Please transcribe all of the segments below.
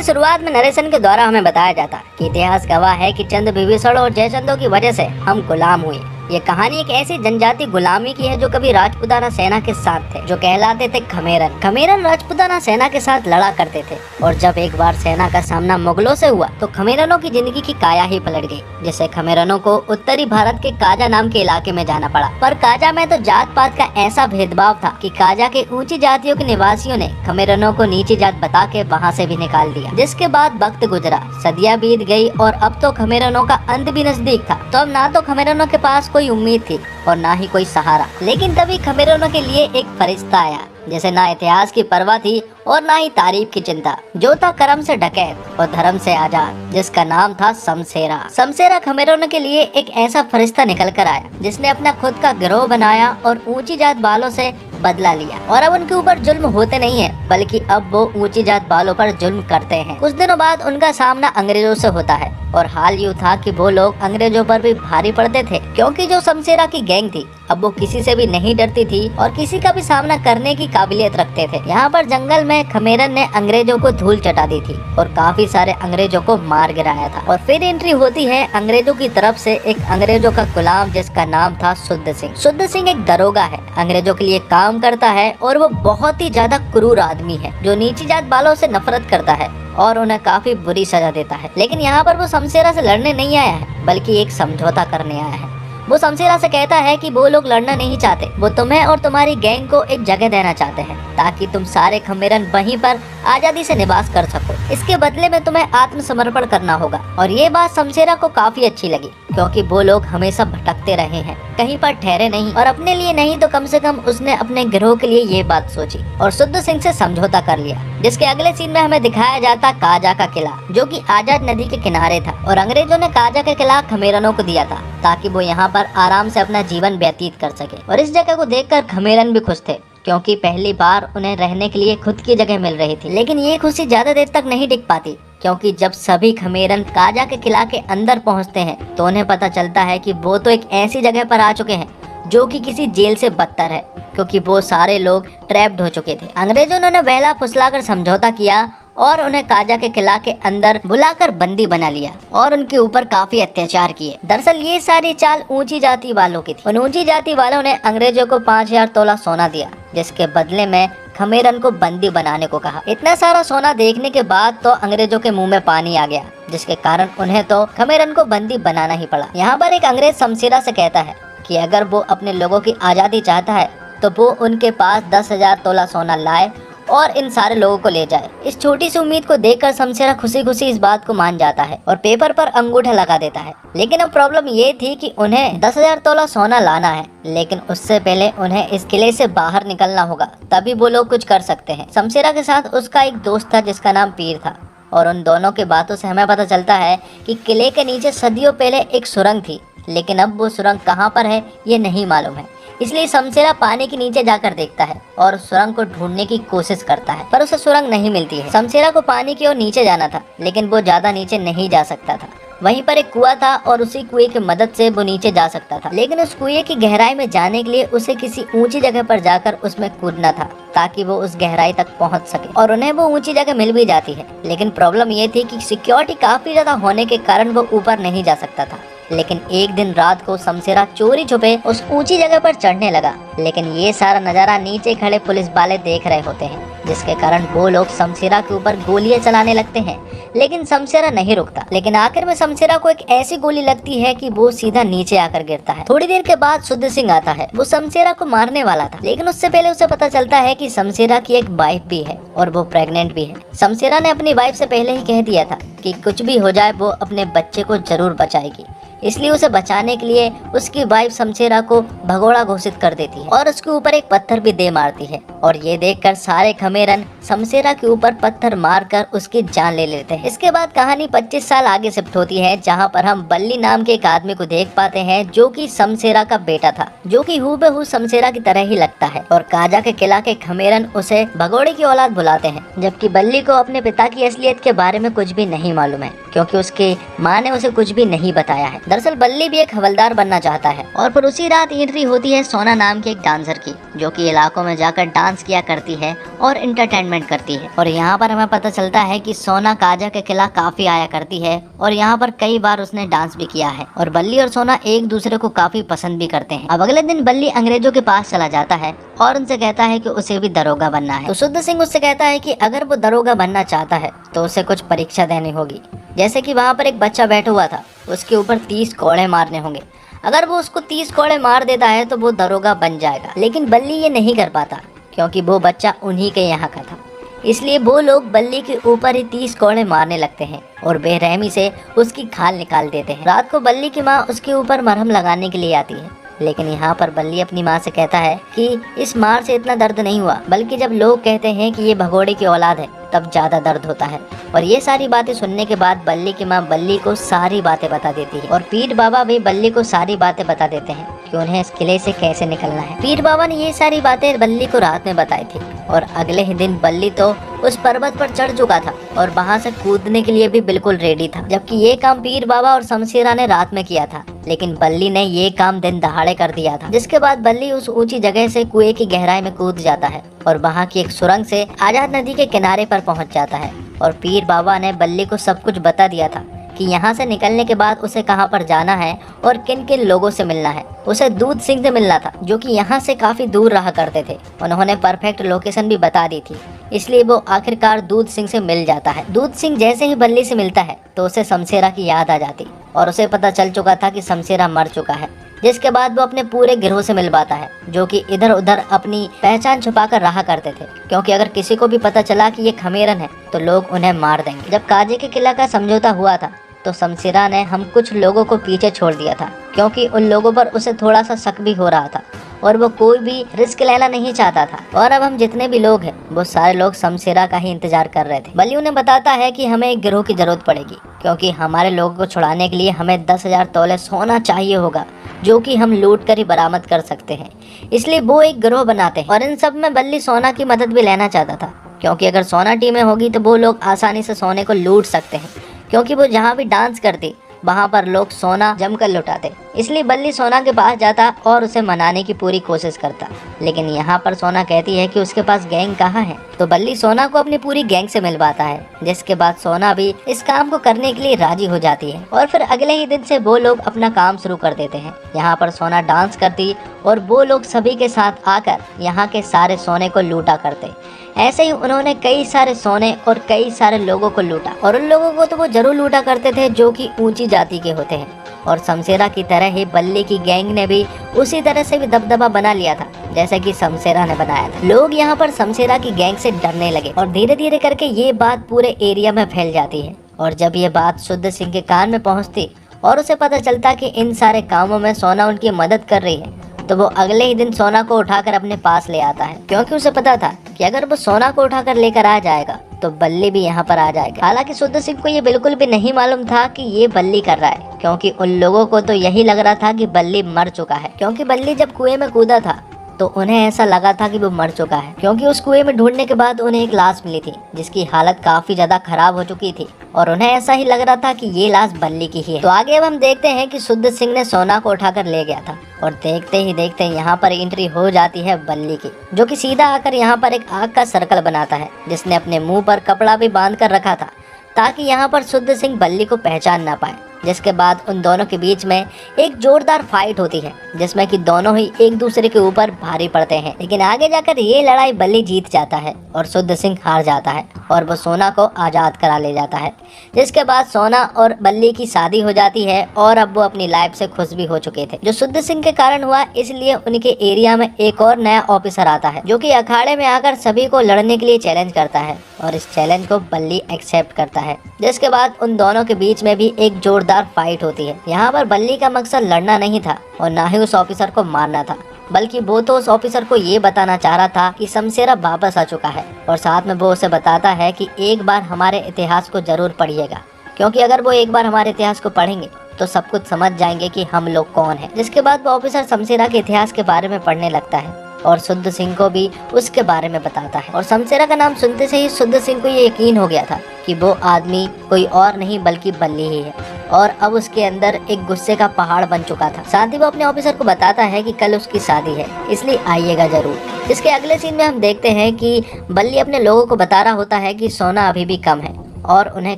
की शुरुआत में नरेशन के द्वारा हमें बताया जाता कि इतिहास गवाह है कि चंद विभीषण और जयचंदों की वजह से हम गुलाम हुए। ये कहानी एक ऐसी जनजाति गुलामी की है जो कभी राजपूताना सेना के साथ थे, जो कहलाते थे खमेरन। खमेरन राजपूताना सेना के साथ लड़ा करते थे और जब एक बार सेना का सामना मुगलों से हुआ तो खमेरनों की जिंदगी की काया ही पलट गई, जिससे खमेरनों को उत्तरी भारत के काजा नाम के इलाके में जाना पड़ा। पर काजा में तो जात पात का ऐसा भेदभाव था कि काजा के ऊंची जातियों के निवासियों ने खमेरनों को नीची जात बता के वहाँ से भी निकाल दिया। जिसके बाद वक्त गुजरा, सदियां बीत गई और अब तो खमेरनों का अंत भी नजदीक था। तो अब ना तो खमेरनों के पास कोई उम्मीद थी और ना ही कोई सहारा। लेकिन तभी खमेरनों के लिए एक फरिश्ता आया, जैसे ना इतिहास की परवाह थी और ना ही तारीफ की चिंता, जो था कर्म से डकैत और धर्म से आजाद, जिसका नाम था शमशेरा। शमशेरा खमेरनों के लिए एक ऐसा फरिश्ता निकल कर आया जिसने अपना खुद का गिरोह बनाया और ऊंची जात वालों से बदला लिया। और अब उनके ऊपर जुल्म होते नहीं है, बल्कि अब वो ऊंची जात वालों पर जुल्म करते हैं। कुछ दिनों बाद उनका सामना अंग्रेजों से होता है और हाल यूँ था कि वो लोग अंग्रेजों पर भी भारी पड़ते थे, क्योंकि जो शमशेरा की गैंग थी अब वो किसी से भी नहीं डरती थी और किसी का भी सामना करने की काबिलियत रखते थे। यहाँ पर जंगल में खमेरन ने अंग्रेजों को धूल चटा दी थी और काफी सारे अंग्रेजों को मार गिराया था। और फिर एंट्री होती है अंग्रेजों की तरफ से एक अंग्रेजों का गुलाम, जिसका नाम था शुद्ध सिंह। शुद्ध सिंह एक दरोगा है, अंग्रेजों के लिए काम करता है और वो बहुत ही ज्यादा क्रूर आदमी है, जो नीची जात वालों से नफरत करता है और उन्हें काफी बुरी सजा देता है। लेकिन यहाँ पर वो शमशेरा से लड़ने नहीं आया है, बल्कि एक समझौता करने आया है। वो शमशेरा से कहता है कि वो लोग लड़ना नहीं चाहते, वो तुम्हें और तुम्हारी गैंग को एक जगह देना चाहते हैं ताकि तुम सारे खमेरन वहीं पर आजादी से निवास कर सको। इसके बदले में तुम्हें आत्मसमर्पण करना होगा। और ये बात शमशेरा को काफी अच्छी लगी, क्योंकि वो लोग हमेशा भटकते रहे हैं, कहीं पर ठहरे नहीं, और अपने लिए नहीं तो कम से कम उसने अपने गिरोह के लिए ये बात सोची और शुद्ध सिंह से समझौता कर लिया। जिसके अगले सीन में हमें दिखाया जाता काजा का किला, जो कि आजाद नदी के किनारे था और अंग्रेजों ने काजा का किला खमेरनों को दिया था ताकि वो यहाँ पर आराम से अपना जीवन व्यतीत कर सके। और इस जगह को देखकर खमेरन भी खुश थे, क्योंकि पहली बार उन्हें रहने के लिए खुद की जगह मिल रही थी। लेकिन ये खुशी ज्यादा देर तक नहीं टिक पाती, क्योंकि जब सभी खमेरन काजा के किला के अंदर पहुंचते हैं तो उन्हें पता चलता है कि वो तो एक ऐसी जगह पर आ चुके हैं जो कि किसी जेल से बदतर है, क्योंकि वो सारे लोग ट्रैप्ड हो चुके थे। अंग्रेजों ने बहला फुसलाकर समझौता किया और उन्हें काजा के किला के अंदर बुलाकर बंदी बना लिया और उनके ऊपर काफी अत्याचार किए। दरअसल ये सारी चाल ऊंची जाति वालों की थी। उन ऊंची जाति वालों ने अंग्रेजों को 5000 तोला सोना दिया, जिसके बदले में खमेरन को बंदी बनाने को कहा। इतना सारा सोना देखने के बाद तो अंग्रेजों के मुंह में पानी आ गया, जिसके कारण उन्हें तो खमेरन को बंदी बनाना ही पड़ा। यहाँ पर एक अंग्रेज शमशेरा से कहता है कि अगर वो अपने लोगों की आजादी चाहता है तो वो उनके पास 10,000 तोला सोना लाए और इन सारे लोगों को ले जाए। इस छोटी सी उम्मीद को देखकर शमशेरा खुशी खुशी इस बात को मान जाता है और पेपर पर अंगूठा लगा देता है। लेकिन अब प्रॉब्लम ये थी कि उन्हें 10,000 तोला सोना लाना है, लेकिन उससे पहले उन्हें इस किले से बाहर निकलना होगा, तभी वो लोग कुछ कर सकते हैं। शमशेरा के साथ उसका एक दोस्त था जिसका नाम पीर था, और उन दोनों की बातों से हमें पता चलता है कि किले के नीचे सदियों पहले एक सुरंग थी, लेकिन अब वो सुरंग कहाँ पर है ये नहीं मालूम है। इसलिए शमशेरा पानी के नीचे जाकर देखता है और सुरंग को ढूंढने की कोशिश करता है, पर उसे सुरंग नहीं मिलती है। शमशेरा को पानी की ओर नीचे जाना था, लेकिन वो ज्यादा नीचे नहीं जा सकता था। वहीं पर एक कुआं था और उसी कुएं की मदद से वो नीचे जा सकता था, लेकिन उस कुएं की गहराई में जाने के लिए उसे किसी ऊंची जगह पर जाकर उसमें कूदना था ताकि वो उस गहराई तक पहुंच सके। और उन्हें वो ऊंची जगह मिल भी जाती है, लेकिन प्रॉब्लम ये थी कि सिक्योरिटी काफी ज्यादा होने के कारण वो ऊपर नहीं जा सकता था। लेकिन एक दिन रात को शमशेरा चोरी छुपे उस ऊंची जगह पर चढ़ने लगा, लेकिन ये सारा नजारा नीचे खड़े पुलिस वाले देख रहे होते हैं, जिसके कारण वो लोग शमशेरा के ऊपर गोलियां चलाने लगते हैं। लेकिन शमशेरा नहीं रुकता। लेकिन आखिर में शमशेरा को एक ऐसी गोली लगती है कि वो सीधा नीचे आकर गिरता है। थोड़ी देर के बाद शुद्ध सिंह आता है। वो शमशेरा को मारने वाला था, लेकिन उससे पहले उसे पता चलता है कि शमशेरा की एक वाइफ भी है और वो प्रेग्नेंट भी है। शमशेरा ने अपनी वाइफ से पहले ही कह दिया था कि कुछ भी हो जाए वो अपने बच्चे को जरूर बचाएगी, इसलिए उसे बचाने के लिए उसकी वाइफ शमशेरा को भगोड़ा घोषित कर देती है और उसके ऊपर एक पत्थर भी दे मारती है। और ये देखकर सारे खमेरन शमशेरा के ऊपर पत्थर मारकर उसकी जान ले लेते हैं। इसके बाद कहानी 25 साल आगे शिफ्ट होती है, जहाँ पर हम बल्ली नाम के एक आदमी को देख पाते हैं जो कि शमशेरा का बेटा था, जो कि हूबहू शमशेरा की तरह ही लगता है। और काजा के किला के खमेरन उसे भगोड़े की औलाद बुलाते हैं, जबकि बल्ली को अपने पिता की असलियत के बारे में कुछ भी नहीं मालूम है, क्योंकि उसकी माँ ने उसे कुछ भी नहीं बताया है। दरअसल बल्ली भी एक हवलदार बनना चाहता है। और फिर उसी रात एंट्री होती है सोना नाम के एक डांसर की, जो कि इलाकों में जाकर डांस किया करती है और इंटरटेनमेंट करती है। और यहाँ पर हमें पता चलता है कि सोना काजा के किला काफी आया करती है और यहाँ पर कई बार उसने डांस भी किया है और बल्ली और सोना एक दूसरे को काफी पसंद भी करते हैं। अब अगले दिन बल्ली अंग्रेजों के पास चला जाता है और उनसे कहता है कि उसे भी दरोगा बनना है। तो शुद्ध सिंह उससे कहता है कि अगर वो दरोगा बनना चाहता है तो उसे कुछ परीक्षा देनी होगी। जैसे कि वहाँ पर एक बच्चा बैठा हुआ था, उसके ऊपर 30 कोड़े मारने होंगे। अगर वो उसको 30 कोड़े मार देता है तो वो दरोगा बन जाएगा। लेकिन बल्ली ये नहीं कर पाता क्योंकि वो बच्चा उन्हीं के यहाँ का था। इसलिए वो लोग बल्ली के ऊपर ही 30 कोड़े मारने लगते हैं और बेरहमी से उसकी खाल निकाल देते हैं। रात को बल्ली की माँ उसके ऊपर मरहम लगाने के लिए आती है, लेकिन यहाँ पर बल्ली अपनी माँ से कहता है कि इस मार से इतना दर्द नहीं हुआ, बल्कि जब लोग कहते हैं कि ये भगोड़े की औलाद है तब ज्यादा दर्द होता है। और ये सारी बातें सुनने के बाद बल्ली की माँ बल्ली को सारी बातें बता देती है और पीर बाबा भी बल्ली को सारी बातें बता देते हैं कि उन्हें इस किले से कैसे निकलना है। पीर बाबा ने ये सारी बातें बल्ली को रात में बताई थी और अगले ही दिन बल्ली तो उस पर्वत पर चढ़ चुका था और वहाँ से कूदने के लिए भी बिल्कुल रेडी था। जबकि ये काम पीर बाबा और शमशेरा ने रात में किया था, लेकिन बल्ली ने ये काम दिन दहाड़े कर दिया था। जिसके बाद बल्ली उस ऊंची जगह से कुएं की गहराई में कूद जाता है और वहाँ की एक सुरंग से आजाद नदी के किनारे पर पहुँच जाता है। और पीर बाबा ने बल्ली को सब कुछ बता दिया था कि यहाँ से निकलने के बाद उसे कहाँ पर जाना है और किन किन लोगों से मिलना है। उसे दूध सिंह से मिलना था जो कि यहाँ से काफी दूर रहा करते थे। उन्होंने परफेक्ट लोकेशन भी बता दी थी, इसलिए वो आखिरकार दूध सिंह से मिल जाता है। दूध सिंह जैसे ही बल्ली से मिलता है तो उसे शमशेरा की याद आ जाती और उसे पता चल चुका था कि शमशेरा मर चुका है। जिसके बाद वो अपने पूरे गिरोह से मिल पाता है जो कि इधर उधर अपनी पहचान छुपाकर रहा करते थे, क्योंकि अगर किसी को भी पता चला कि ये खमेरन है तो लोग उन्हें मार देंगे। जब काजे के किला का समझौता हुआ था तो शमशेरा ने हम कुछ लोगों को पीछे छोड़ दिया था, क्योंकि उन लोगों पर उसे थोड़ा सा शक भी हो रहा था और वो कोई भी रिस्क लेना नहीं चाहता था। और अब हम जितने भी लोग हैं वो सारे लोग शमशेरा का ही इंतजार कर रहे थे। बल्ली उन्हें बताता है कि हमें एक गिरोह की जरूरत पड़ेगी, क्योंकि हमारे लोगों को छुड़ाने के लिए हमें 10,000 तोले सोना चाहिए होगा, जो कि हम लूट कर ही बरामद कर सकते हैं। इसलिए वो एक गिरोह बनाते हैं और इन सब में बल्ली सोना की मदद भी लेना चाहता था, क्योंकि अगर सोना टीमें होगी तो वो लोग आसानी से सोने को लूट सकते हैं, क्योंकि वो जहाँ भी डांस करती वहाँ पर लोग सोना जमकर लुटाते। इसलिए बल्ली सोना के पास जाता और उसे मनाने की पूरी कोशिश करता, लेकिन यहाँ पर सोना कहती है कि उसके पास गैंग कहाँ है। तो बल्ली सोना को अपनी पूरी गैंग से मिलवाता है, जिसके बाद सोना भी इस काम को करने के लिए राजी हो जाती है और फिर अगले ही दिन से वो लोग अपना काम शुरू कर देते हैं। यहाँ पर सोना डांस करती और वो लोग सभी के साथ आकर यहाँ के सारे सोने को लूटा करते। ऐसे ही उन्होंने कई सारे सोने और कई सारे लोगों को लूटा, और उन लोगों को तो वो जरूर लूटा करते थे जो कि ऊंची जाति के होते हैं। और शमशेरा की तरह ही बल्ली की गैंग ने भी उसी तरह से भी दबदबा बना लिया था जैसे कि शमशेरा ने बनाया था। लोग यहाँ पर शमशेरा की गैंग से डरने लगे और धीरे धीरे करके ये बात पूरे एरिया में फैल जाती है। और जब ये बात शुद्ध सिंह के कान में पहुँचती और उसे पता चलता कि इन सारे कामों में सोना उनकी मदद कर रही है, तो वो अगले ही दिन सोना को उठाकर अपने पास ले आता है, क्योंकि उसे पता था कि अगर वो सोना को उठाकर लेकर आ जाएगा तो बल्ली भी यहाँ पर आ जाएगा। हालांकि शुद्ध सिंह को ये बिल्कुल भी नहीं मालूम था कि ये बल्ली कर रहा है, क्योंकि उन लोगों को तो यही लग रहा था कि बल्ली मर चुका है, क्योंकि बल्ली जब कुएं में कूदा था तो उन्हें ऐसा लगा था कि वो मर चुका है, क्योंकि उस कुएं में ढूंढने के बाद उन्हें एक लाश मिली थी जिसकी हालत काफी ज्यादा खराब हो चुकी थी और उन्हें ऐसा ही लग रहा था कि ये लाश बल्ली की ही है। तो आगे अब हम देखते हैं कि शुद्ध सिंह ने सोना को उठाकर ले गया था और देखते ही देखते यहाँ पर एंट्री हो जाती है बल्ली की, जो कि सीधा आकर यहाँ पर एक आग का सर्कल बनाता है, जिसने अपने मुंह पर कपड़ा भी बांध कर रखा था ताकि यहाँ पर शुद्ध सिंह बल्ली को पहचान ना पाए। जिसके बाद उन दोनों के बीच में एक जोरदार फाइट होती है, जिसमें कि दोनों ही एक दूसरे के ऊपर भारी पड़ते हैं। लेकिन आगे जाकर ये लड़ाई बल्ली जीत जाता है और शुद्ध सिंह हार जाता है और वो सोना को आज़ाद करा ले जाता है। जिसके बाद सोना और बल्ली की शादी हो जाती है और अब वो अपनी लाइफ से खुश भी हो चुके थे, जो शुद्ध सिंह के कारण हुआ। इसलिए उनके एरिया में एक और नया ऑफिसर आता है, जो कि अखाड़े में आकर सभी को लड़ने के लिए चैलेंज करता है और इस चैलेंज को बल्ली एक्सेप्ट करता है। जिसके बाद उन दोनों के बीच में भी एक जोरदार फाइट होती है। यहाँ पर बल्ली का मकसद लड़ना नहीं था और ना ही उस ऑफिसर को मारना था, बल्कि वो तो उस ऑफिसर को ये बताना चाह रहा था कि शमशेरा वापस आ चुका है। और साथ में वो उसे बताता है कि एक बार हमारे इतिहास को जरूर पढ़िएगा, क्योंकि अगर वो एक बार हमारे इतिहास को पढ़ेंगे तो सब कुछ समझ जाएंगे कि हम लोग कौन हैं। जिसके बाद वो ऑफिसर शमशेरा के इतिहास के बारे में पढ़ने लगता है और शुद्ध सिंह को भी उसके बारे में बताता है। और शमशेरा का नाम सुनते से ही शुद्ध सिंह को ये यकीन हो गया था कि वो आदमी कोई और नहीं बल्कि बल्ली ही है और अब उसके अंदर एक गुस्से का पहाड़ बन चुका था। साथ ही वो अपने ऑफिसर को बताता है कि कल उसकी शादी है, इसलिए आइएगा जरूर। इसके अगले सीन में हम देखते हैं कि बल्ली अपने लोगों को बता रहा होता है कि सोना अभी भी कम है और उन्हें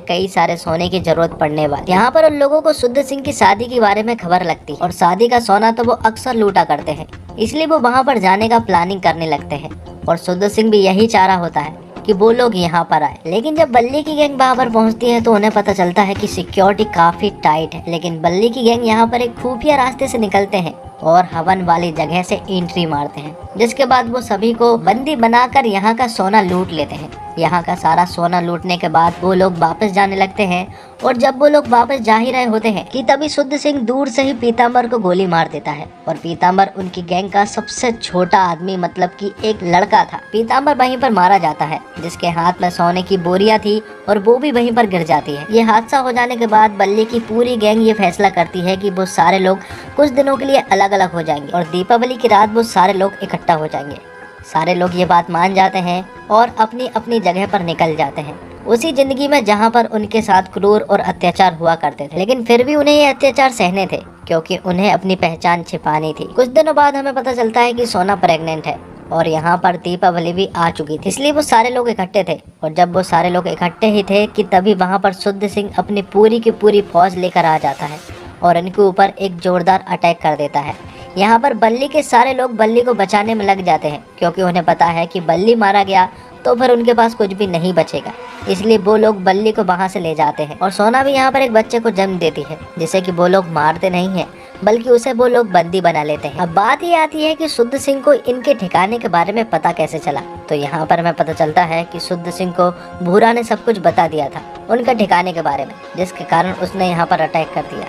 कई सारे सोने की जरूरत पड़ने वाली। यहाँ पर उन लोगों को शुद्ध सिंह की शादी के बारे में खबर लगती है और शादी का सोना तो वो अक्सर लूटा करते हैं, इसलिए वो वहाँ पर जाने का प्लानिंग करने लगते हैं और शुद्ध सिंह भी यही चाह रहा होता है कि वो लोग यहाँ पर आए। लेकिन जब बल्ली की गैंग वहाँ पर पहुँचती है तो उन्हें पता चलता है कि सिक्योरिटी काफी टाइट है। लेकिन बल्ली की गैंग यहाँ पर एक खुफिया रास्ते से निकलते हैं और हवन वाली जगह से एंट्री मारते हैं, जिसके बाद वो सभी को बंदी बनाकर यहाँ का सोना लूट लेते हैं। यहाँ का सारा सोना लूटने के बाद वो लोग वापस जाने लगते हैं और जब वो लोग वापस जा ही रहे होते हैं कि तभी शुद्ध सिंह दूर से ही पीताम्बर को गोली मार देता है और पीताम्बर उनकी गैंग का सबसे छोटा आदमी मतलब कि एक लड़का था। पीताम्बर वहीं पर मारा जाता है, जिसके हाथ में सोने की बोरियां थी और वो भी वहीं पर गिर जाती है। ये हादसा हो जाने के बाद बल्ली की पूरी गैंग ये फैसला करती है कि वो सारे लोग कुछ दिनों के लिए अलग अलग हो जाएंगे और दीपावली की रात वो सारे लोग इकट्ठा हो जाएंगे। सारे लोग ये बात मान जाते हैं और अपनी अपनी जगह पर निकल जाते हैं उसी जिंदगी में जहाँ पर उनके साथ क्रूर और अत्याचार हुआ करते थे। लेकिन फिर भी उन्हें ये अत्याचार सहने थे क्योंकि उन्हें अपनी पहचान छिपानी थी। कुछ दिनों बाद हमें पता चलता है कि सोना प्रेग्नेंट है और यहाँ पर दीपावली भी आ चुकी थी, इसलिए वो सारे लोग इकट्ठे थे। और जब वो सारे लोग इकट्ठे ही थे कि तभी वहाँ पर शुद्ध सिंह अपनी पूरी की पूरी फौज लेकर आ जाता है और इनके ऊपर एक जोरदार अटैक कर देता है। यहाँ पर बल्ली के सारे लोग बल्ली को बचाने में लग जाते हैं क्योंकि उन्हें पता है कि बल्ली मारा गया तो फिर उनके पास कुछ भी नहीं बचेगा, इसलिए वो लोग बल्ली को वहाँ से ले जाते हैं। और सोना भी यहाँ पर एक बच्चे को जन्म देती है जिसे कि वो लोग मारते नहीं हैं बल्कि उसे वो लोग बंदी बना लेते हैं। अब बात ये आती है कि शुद्ध सिंह को इनके ठिकाने के बारे में पता कैसे चला। तो यहाँ पर हमें पता चलता है कि शुद्ध सिंह को भूरा ने सब कुछ बता दिया था उनका ठिकाने के बारे में, जिसके कारण उसने यहाँ पर अटैक कर दिया।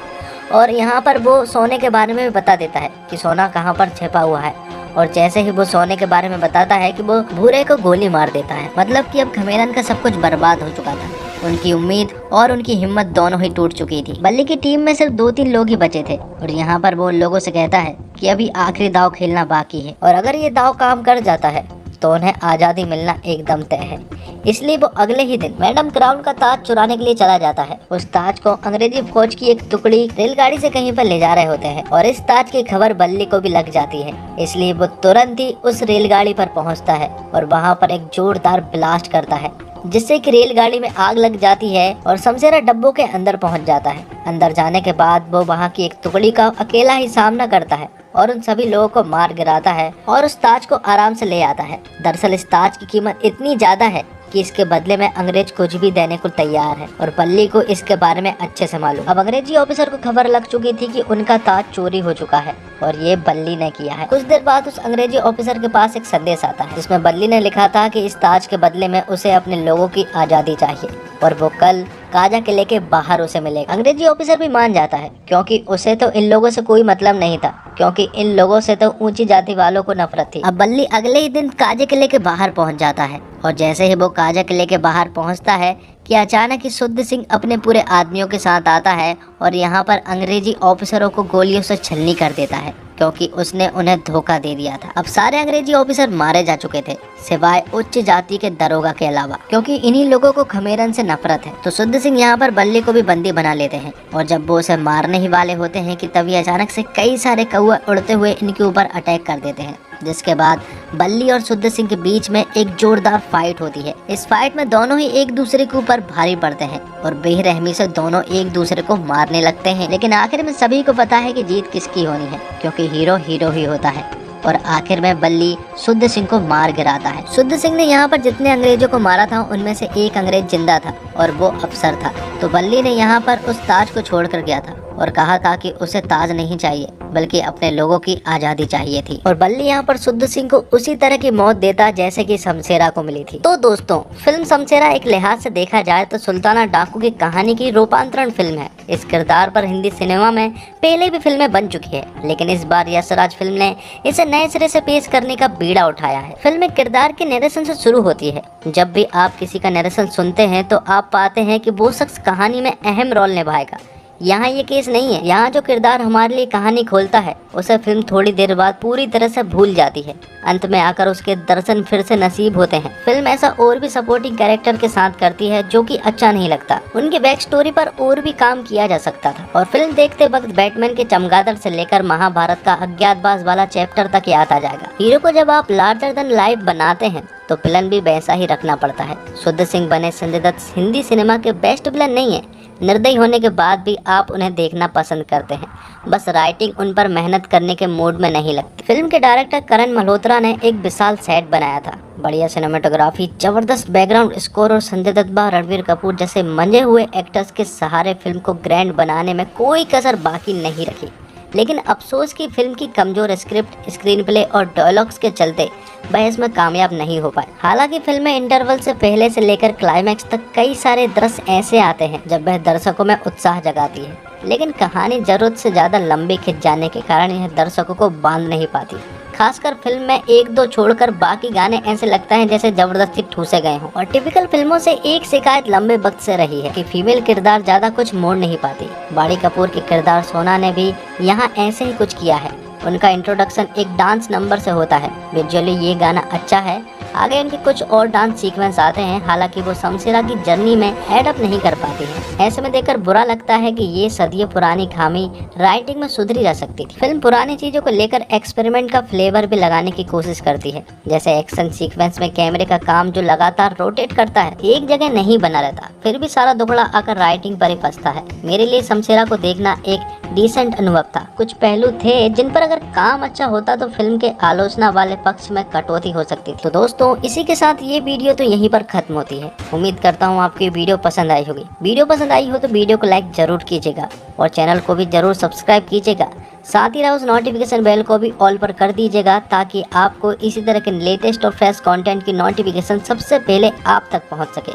और यहाँ पर वो सोने के बारे में भी बता देता है कि सोना कहाँ पर छिपा हुआ है। और जैसे ही वो सोने के बारे में बताता है कि वो भूरे को गोली मार देता है। मतलब कि अब खमेरन का सब कुछ बर्बाद हो चुका था। उनकी उम्मीद और उनकी हिम्मत दोनों ही टूट चुकी थी। बल्ली की टीम में सिर्फ 2-3 लोग ही बचे थे और यहाँ पर वो लोगों से कहता है कि अभी आखिरी दाव खेलना बाकी है और अगर ये दाव काम कर जाता है तो उन्हें आज़ादी मिलना एकदम तय है। इसलिए वो अगले ही दिन मैडम क्राउन का ताज चुराने के लिए चला जाता है। उस ताज को अंग्रेजी फौज की एक टुकड़ी रेलगाड़ी से कहीं पर ले जा रहे होते हैं और इस ताज की खबर बल्ली को भी लग जाती है, इसलिए वो तुरंत ही उस रेलगाड़ी पर पहुंचता है और वहां पर एक जोरदार ब्लास्ट करता है जिससे कि रेलगाड़ी में आग लग जाती है और शमशेरा डब्बों के अंदर पहुंच जाता है। अंदर जाने के बाद वो वहां की एक टुकड़ी का अकेला ही सामना करता है और उन सभी लोगों को मार गिराता है और उस ताज को आराम से ले आता है। दरअसल इस ताज की कीमत इतनी ज्यादा है कि इसके बदले में अंग्रेज कुछ भी देने को तैयार है और बल्ली को इसके बारे में अच्छे से मालूम। अब अंग्रेजी ऑफिसर को खबर लग चुकी थी कि उनका ताज चोरी हो चुका है और ये बल्ली ने किया है। कुछ देर बाद उस अंग्रेजी ऑफिसर के पास एक संदेश आता है जिसमें बल्ली ने लिखा था कि इस ताज के बदले में उसे अपने लोगों की आजादी चाहिए और वो कल काजा किले के बाहर उसे मिलेगा। अंग्रेजी ऑफिसर भी मान जाता है क्योंकि उसे तो इन लोगों से कोई मतलब नहीं था क्योंकि इन लोगों से तो ऊंची जाति वालों को नफरत थी। अब बल्ली अगले ही दिन काजा किले के बाहर पहुंच जाता है और जैसे ही वो काजा किले के बाहर पहुंचता है कि अचानक ही शुद्ध सिंह अपने पूरे आदमियों के साथ आता है और यहाँ पर अंग्रेजी ऑफिसरों को गोलियों से छलनी कर देता है क्योंकि उसने उन्हें धोखा दे दिया था। अब सारे अंग्रेजी ऑफिसर मारे जा चुके थे सिवाय उच्च जाति के दरोगा के अलावा क्योंकि इन्हीं लोगों को खमेरन से नफरत है। तो शुद्ध सिंह यहाँ पर बल्ली को भी बंदी बना लेते हैं और जब वो उसे मारने ही वाले होते हैं कि तभी अचानक से कई सारे कौवे उड़ते हुए इनके ऊपर अटैक कर देते हैं, जिसके बाद बल्ली और शुद्ध सिंह के बीच में एक जोरदार फाइट होती है। इस फाइट में दोनों ही एक दूसरे के ऊपर भारी पड़ते हैं और बेरहमी से दोनों एक दूसरे को मारने लगते हैं। लेकिन आखिर में सभी को पता है कि जीत किसकी होनी है क्योंकि हीरो हीरो ही होता है और आखिर में बल्ली शुद्ध सिंह को मार गिराता है। शुद्ध सिंह ने यहाँ पर जितने अंग्रेजों को मारा था उनमें से एक अंग्रेज जिंदा था और वो अफसर था। तो बल्ली ने यहाँ पर उस ताज को छोड़ कर गया था और कहा था कि उसे ताज नहीं चाहिए बल्कि अपने लोगों की आजादी चाहिए थी और बल्ली यहाँ पर शुद्ध सिंह को उसी तरह की मौत देता जैसे कि शमशेरा को मिली थी। तो दोस्तों, फिल्म शमशेरा एक लिहाज से देखा जाए तो सुल्ताना डाकू की कहानी की रूपांतरण फिल्म है। इस किरदार पर हिंदी सिनेमा में पहले भी फिल्में बन चुकी है, लेकिन इस बार यशराज फिल्म ने इसे नए सिरे से पेश करने का बीड़ा उठाया है। फिल्म एक किरदार के नरेशन से शुरू होती है। जब भी आप किसी का नरेशन सुनते हैं तो आप पाते हैं कि वो शख्स कहानी में अहम रोल निभाएगा। यहाँ ये केस नहीं है। यहाँ जो किरदार हमारे लिए कहानी खोलता है उसे फिल्म थोड़ी देर बाद पूरी तरह से भूल जाती है। अंत में आकर उसके दर्शन फिर से नसीब होते हैं। फिल्म ऐसा और भी सपोर्टिंग कैरेक्टर के साथ करती है जो कि अच्छा नहीं लगता। उनकी बैक स्टोरी पर और भी काम किया जा सकता था। और फिल्म देखते वक्त बैटमैन के चमगादड़ से लेकर महाभारत का अज्ञातवास वाला चैप्टर तक याद आ जाएगा। हीरो को जब आप लार्जर देन लाइफ बनाते हैं तो विलन भी वैसा ही रखना पड़ता है। शुद्ध सिंह बने संजय दत्त हिंदी सिनेमा के बेस्ट विलन नहीं है। निर्दयी होने के बाद भी आप उन्हें देखना पसंद करते हैं, बस राइटिंग उन पर मेहनत करने के मूड में नहीं लगती। फिल्म के डायरेक्टर करण मल्होत्रा ने एक विशाल सेट बनाया था, बढ़िया सिनेमेटोग्राफी, जबरदस्त बैकग्राउंड स्कोर और संजय दत्त व रणवीर कपूर जैसे मंजे हुए एक्टर्स के सहारे फिल्म को ग्रैंड बनाने में कोई कसर बाकी नहीं रखी। लेकिन अफसोस की फिल्म की कमजोर स्क्रिप्ट, स्क्रीन प्ले और डायलॉग्स के चलते वह इसमें कामयाब नहीं हो पाए। हालांकि फिल्म में इंटरवल से पहले से लेकर क्लाइमैक्स तक कई सारे दृश्य ऐसे आते हैं जब वह दर्शकों में उत्साह जगाती है, लेकिन कहानी जरूरत से ज्यादा लंबी खिंच जाने के कारण यह दर्शकों को बांध नहीं पाती। खासकर फिल्म में एक दो छोड़कर बाकी गाने ऐसे लगता है जैसे जबरदस्ती ठूसे गए हों। और टिपिकल फिल्मों से एक शिकायत लंबे वक्त से रही है कि फीमेल किरदार ज्यादा कुछ मोड़ नहीं पाती। बाड़ी कपूर के किरदार सोना ने भी यहाँ ऐसे ही कुछ किया है। उनका इंट्रोडक्शन एक डांस नंबर से होता है। विजुअली ये गाना अच्छा है। आगे उनके कुछ और डांस सीक्वेंस आते हैं, हालांकि वो शमशेरा की जर्नी में एड अप नहीं कर पाती है। ऐसे में देखकर बुरा लगता है कि ये सदियों पुरानी खामी राइटिंग में सुधरी जा सकती थी। फिल्म पुरानी चीजों को लेकर एक्सपेरिमेंट का फ्लेवर भी लगाने की कोशिश करती है, जैसे एक्शन सीक्वेंस में कैमरे का काम जो लगातार रोटेट करता है, एक जगह नहीं बना रहता, फिर भी सारा दुखड़ा आकर राइटिंग पर ही फंसता है। मेरे लिए शमशेरा को देखना एक डिसेंट अनुभव था। कुछ पहलू थे जिन पर अगर काम अच्छा होता तो फिल्म के आलोचना वाले पक्ष में कटौती हो सकती थी। तो दोस्तों, इसी के साथ ये वीडियो तो यहीं पर खत्म होती है। उम्मीद करता हूँ आपको वीडियो पसंद आई होगी। वीडियो पसंद आई हो तो वीडियो को लाइक जरूर कीजिएगा और चैनल को भी जरूर सब्सक्राइब कीजिएगा। साथ ही उस नोटिफिकेशन बेल को भी ऑल पर कर दीजिएगा ताकि आपको इसी तरह के लेटेस्ट और फ्रेश कंटेंट की नोटिफिकेशन सबसे पहले आप तक पहुंच सके।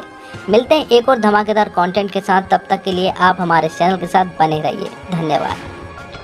मिलते हैं एक और धमाकेदार कंटेंट के साथ, तब तक के लिए आप हमारे चैनल के साथ बने रहिए। धन्यवाद।